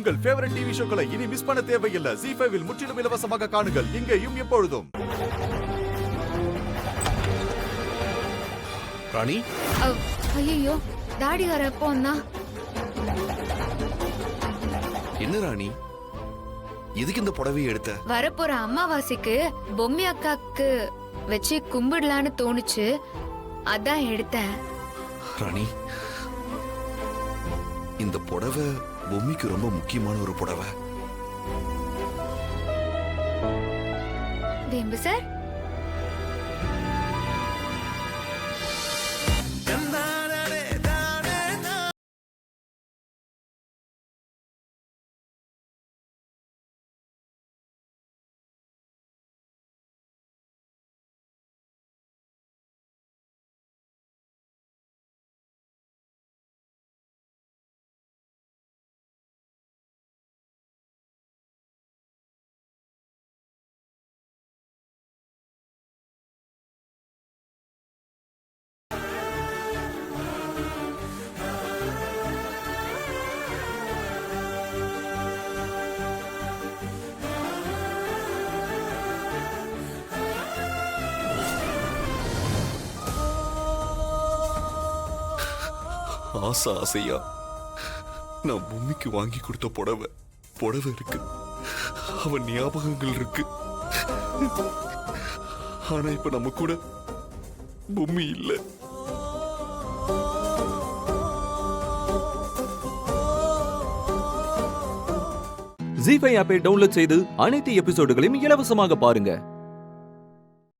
உங்கள் favourite TV ஷோக்களை இனி miss பண்ண தேவையில்லை. ZEE5 இல் முற்றிலும் இலவசமாக காணுங்கள். இங்கேயும் எப்பொழுதும். ராணி, ஐயோ டாடி வர எப்போ வந்தா? என்ன ராணி, எதுக்கு இந்த புடவையை எடுத்த? வரப்போற அம்மாவாசைக்கு பொம்மி அக்காக்கு வச்சு கும்பிடலான்னு தோணுச்சு, அதான் எடுத்தேன். ராணி, இந்த புடவை பொம்மிக்கு ரொம்ப முக்கியமான ஒரு புடவை. வேம்பு சார், ஆசையா நான் பொம்மிக்கு வாங்கி கொடுத்த புடவை இருக்கு, அவன் ஞாபகங்கள் இருக்கு. ஆனா இப்ப நம்ம கூட பொம்மி இல்ல. ZEE5 ஆப்பை டவுன்லோட் செய்து அனைத்து எபிசோடுகளையும் இலவசமாக பாருங்க.